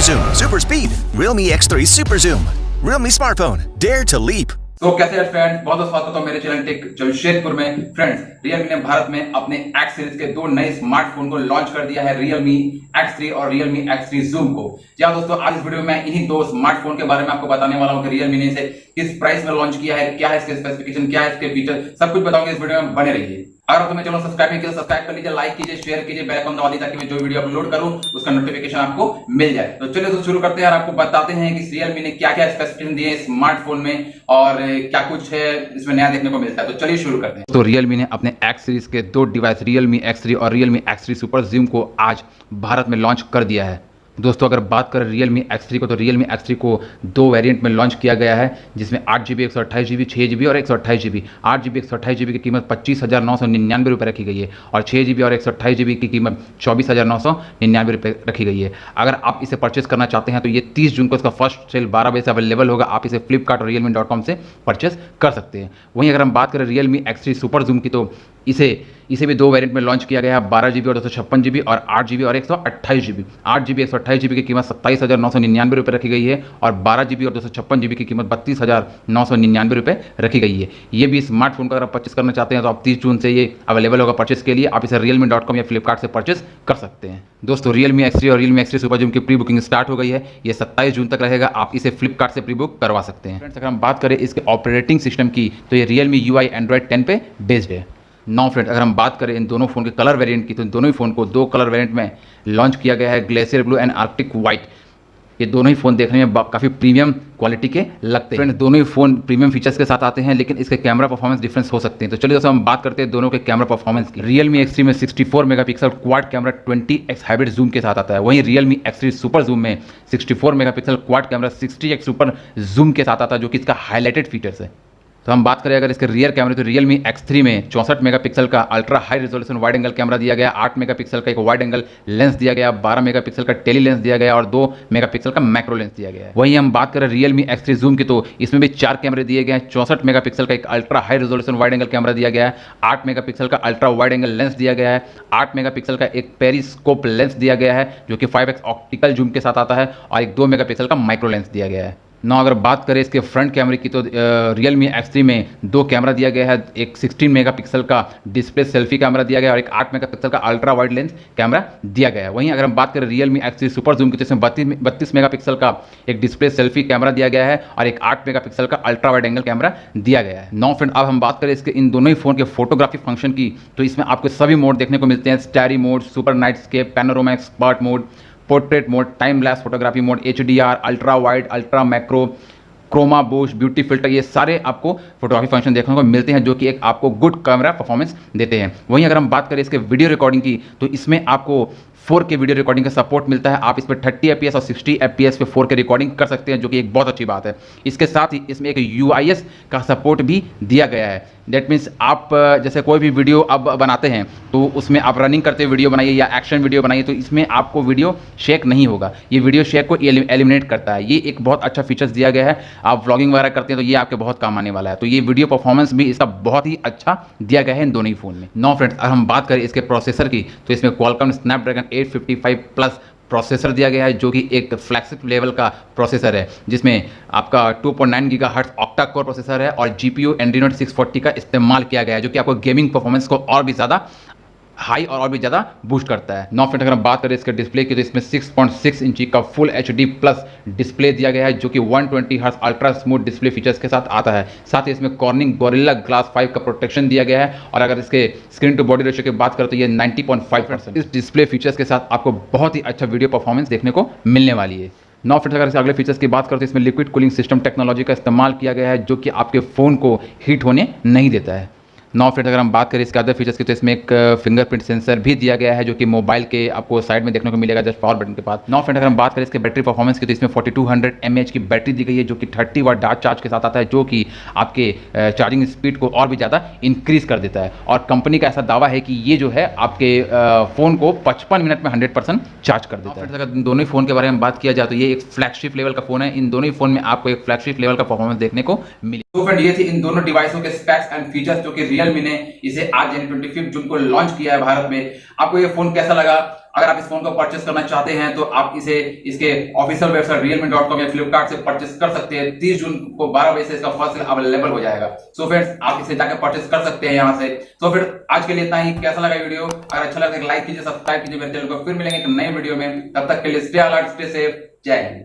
Zoom, super speed. Realme X3 Super Zoom. Realme smartphone. Dare to leap. तो कैसे हैं friends, बहुत बहुत स्वागत है मेरे चैनल टेक जमशेदपुर में। फ्रेंड्स, Realme ने भारत में अपने X सीरीज के दो नए स्मार्टफोन को लॉन्च कर दिया है, Realme X3 और Realme X3 Zoom को। जी हाँ दोस्तों, आज इस वीडियो में मैं इन्हीं दो स्मार्टफोन के बारे में आपको बताने वाला हूँ कि Realme ने इसे किस प्राइस में लॉन्च किया है, क्या है इसके स्पेसिफिकेशन, क्या है इसके फीचर, सब कुछ बताऊंगा इस वीडियो में, बने रहिए। अगर आप मेरे चैनल सब्सक्राइब नहीं किया तो सब्सक्राइब कर लीजिए, लाइक कीजिए, शेयर कीजिए, बेल आइकन दबा दीजिए ताकि मैं जो वीडियो अपलोड करूं उसका नोटिफिकेशन आपको मिल जाए। तो चलिए तो शुरू करते हैं और आपको बताते हैं कि Realme ने क्या क्या स्पेसिफिकेशन दिए हैं स्मार्टफोन में और क्या कुछ है इसमें नया देखने को मिलता है। तो चलिए शुरू करते हैं। तो Realme ने अपने X सीरीज के दो डिवाइस Realme X3 और Realme X3 Super Zoom को आज भारत में लॉन्च कर दिया है। दोस्तों अगर बात करें Realme X3 को, तो Realme X3 को दो वेरिएंट में लॉन्च किया गया है, जिसमें 8GB 128GB 6GB और 128GB। 8GB 128GB की कीमत 25,999 रुपये रखी गई है और 6GB और 128GB की कीमत 24,999 रुपये रखी गई है। अगर आप इसे परचेस करना चाहते हैं तो ये 30 जून को इसका फर्स्ट सेल 12 बजे से अवेलेबल होगा। आप इसे फ्लिपकार्ट और realme.com से परचेस कर सकते हैं। वहीं अगर हम बात करें Realme X3 Super Zoom की, तो इसे भी दो वेरिएंट में लॉन्च किया गया है, 12GB और 256GB और 8GB और 128GB। 8GB 128GB की कीमत 27,999 रुपये रखी गई है और 12GB और 256GB की कीमत 32,999 रुपये रखी गई है। ये भी स्मार्टफोन का अगर आप परचेस करना चाहते हैं तो आप 30 जून से ये अवेलेबल होगा परचेस के लिए। आप इसे realme.com या फ्लिपकार्ट से परचेस कर सकते हैं। दोस्तों Realme X3 और Realme X3 Super Zoom की प्री बुकिंग स्टार्ट हो गई है। ये 27 जून तक रहेगा, आप इसे फ्लिपकार्ट से प्री बुक करवा सकते हैं। फ्रेंड्स, अगर हम बात करें इसके ऑपरेटिंग सिस्टम की, तो ये Realme UI Android 10 पे बेस्ड है। नौ फ्रेंड, अगर हम बात करें इन दोनों फ़ोन के कलर वेरिएंट की, तो इन दोनों ही फ़ोन को दो कलर वेरिएंट में लॉन्च किया गया है, glacier blue and Arctic white. ये दोनों ही फ़ोन देखने में काफ़ी प्रीमियम क्वालिटी के लगते हैं। फ्रेंड्स, दोनों ही फ़ोन प्रीमियम फीचर्स के साथ आते हैं, लेकिन इसके कैमरा परफॉर्मेंस डिफरेंस हो सकते हैं। तो चलिए दोस्तों हम बात करते हैं दोनों के कैमरा परफॉर्मेंस की। Realme X3 में 64 megapixel quad camera 20x hybrid zoom के साथ आता है। वहीं Realme X3 Super Zoom में 64 megapixel quad camera 60x super zoom के साथ आता है, जो कि इसका हाईलाइटेड फीचर्स है। तो हम बात करें अगर इसके रियर कैमरे, तो Realme X3 में 64 मेगापिक्सल का ultra high resolution wide angle camera दिया गया, 8 मेगापिक्सल का एक वाइड एंगल लेंस दिया गया, 12 मेगापिक्सल का टेली लेंस दिया गया और 2 मेगापिक्सल का मैक्रो लेंस दिया गया है। वहीं हम बात करें Realme X3 Zoom की, तो इसमें भी 4 कैमरे दिए गए हैं। 64 मेगापिक्सल का एक ultra high resolution wide angle camera दिया गया है, 8 मेगापिक्सल का अल्ट्रा वाइड एंगल लेंस दिया गया है, 8 मेगापिक्सल का एक पेरिस्कोप लेंस दिया गया है जो कि 5x ऑप्टिकल जूम के साथ आता है और एक 2 मेगापिक्सल का माइक्रो लेंस दिया गया है। ना अगर बात करें इसके फ्रंट कैमरे की, तो Realme X3 में दो कैमरा दिया गया है, एक 16 मेगापिक्सल का डिस्प्ले सेल्फी कैमरा दिया गया है और एक 8 मेगापिक्सल का अल्ट्रा वाइड लेंस कैमरा दिया गया है। वहीं अगर हम बात करें Realme X3 Super Zoom की, तो इसमें 32 मेगापिक्सल का एक डिस्प्ले सेल्फी कैमरा दिया गया है और एक 8 मेगापिक्सल का अल्ट्रा वाइड एंगल कैमरा दिया गया है। नौ फ्रेंड, अब हम बात करें इसके इन दोनों ही फोन के फोटोग्राफी फंक्शन की, तो इसमें आपको सभी मोड देखने को मिलते हैं, starry mode, super nightscape, panorama expert mode, portrait mode, time lapse photography mode, HDR, ultra wide, ultra macro, chroma boost, beauty filter, ये सारे आपको फोटोग्राफी फंक्शन देखने को मिलते हैं जो कि एक आपको गुड कैमरा परफॉर्मेंस देते हैं। वहीं अगर हम बात करें इसके वीडियो रिकॉर्डिंग की, तो इसमें आपको 4K वीडियो रिकॉर्डिंग का सपोर्ट मिलता है। आप इस पर 30 FPS और 60 FPS पे 4K रिकॉर्डिंग कर सकते हैं, जो कि एक बहुत अच्छी बात है। इसके साथ ही इसमें एक UIS का सपोर्ट भी दिया गया है। दैट मीन्स आप जैसे कोई भी वीडियो अब बनाते हैं तो उसमें आप रनिंग करते हुए वीडियो बनाइए या एक्शन वीडियो बनाइए, तो इसमें आपको वीडियो शेक नहीं होगा। ये वीडियो शेक को एलिमिनेट करता है। ये एक बहुत अच्छा फीचर्स दिया गया है। आप व्लॉगिंग वगैरह करते हैं तो ये आपके बहुत काम आने वाला है। तो ये वीडियो परफॉर्मेंस भी इसका बहुत ही अच्छा दिया गया है इन दोनों ही फ़ोन में। नो फ्रेंड्स, अगर हम बात करें इसके प्रोसेसर की, तो इसमें Qualcomm स्नैपड्रैगन 855 प्लस प्रोसेसर दिया गया है, जो कि एक फ्लैगशिप लेवल का प्रोसेसर है, जिसमें आपका 2.9 गीगाहर्ट्ज़ ऑक्टा कोर प्रोसेसर है और GPU Adreno 640 का इस्तेमाल किया गया है, जो कि आपको गेमिंग परफॉर्मेंस को और भी ज़्यादा हाई और भी ज़्यादा बूस्ट करता है। नौ फ्रेंड, अगर हम बात करें इसके डिस्प्ले की, तो इसमें 6.6 इंची का फुल HD प्लस डिस्प्ले दिया गया है, जो कि 120 hertz ultra smooth display features के साथ आता है। साथ ही इसमें कॉर्निंग गोरिल्ला ग्लास 5 का प्रोटेक्शन दिया गया है और अगर इसके स्क्रीन टू बॉडी रेशियो की बात करें तो ये 90.5%। इस डिस्प्ले फीचर्स के साथ आपको बहुत ही अच्छा वीडियो परफॉर्मेंस देखने को मिलने वाली है। नौ फ्रेंड्स, अगर इसके अगले फीचर्स की बात करते हैं, इसमें लिक्विड कूलिंग सिस्टम टेक्नोलॉजी का इस्तेमाल किया गया है, जो कि आपके फ़ोन को हीट होने नहीं देता है। नौ फ्रेंड, अगर हम बात करें इसके अदर फीचर्स की, तो इसमें एक फिंगरप्रिंट सेंसर भी दिया गया है, जो कि मोबाइल के आपको साइड में देखने को मिलेगा जस्ट पावर बटन के पास। नौ फ्रेंड, अगर हम बात करें इसके बैटरी परफॉर्मेंस की, तो इसमें 4200 mAh की बैटरी दी गई है, जो कि 30 वाट डार्क चार्ज के साथ आता है, जो कि आपके चार्जिंग स्पीड को और भी ज़्यादा इंक्रीज कर देता है। और कंपनी का ऐसा दावा है कि ये जो है आपके फ़ोन को 55 मिनट में 100% चार्ज कर देता है। अगर दोनों ही फ़ोन के बारे में बात किया जाए तो ये एक फ्लैगशिप लेवल का फ़ोन है। इन दोनों ही फ़ोन में आपको एक फ्लैगशिप लेवल का परफॉर्मेंस देखने को मिले। तो फ्रेंड, ये थी इन दोनों डिवाइसों के स्पेक्स एंड फीचर्स, जो कि Realme ने इसे आज यानी 25 जून को लॉन्च किया है भारत में। आपको ये फोन कैसा लगा? अगर आप इस फोन को परचेस करना चाहते हैं तो आप इसे इसके ऑफिशियल वेबसाइट realme.com या फ्लिपकार्ट से परचेस कर सकते हैं। 30 जून को 12 बजे से इसका फर्स्ट सेल अवेलेबल हो जाएगा। सो फ्रेंड्स, आप इसे जाकर परचेस कर सकते हैं यहां से। तो फिर आज के लिए इतना ही। कैसा लगा वीडियो? अगर अच्छा लगा तो लाइक कीजिए, सब्सक्राइब कीजिए मेरे चैनल को। फिर मिलेंगे एक नए वीडियो में, तब तक के लिए स्टे अलर्ट, स्टे सेफ, जय हिंद।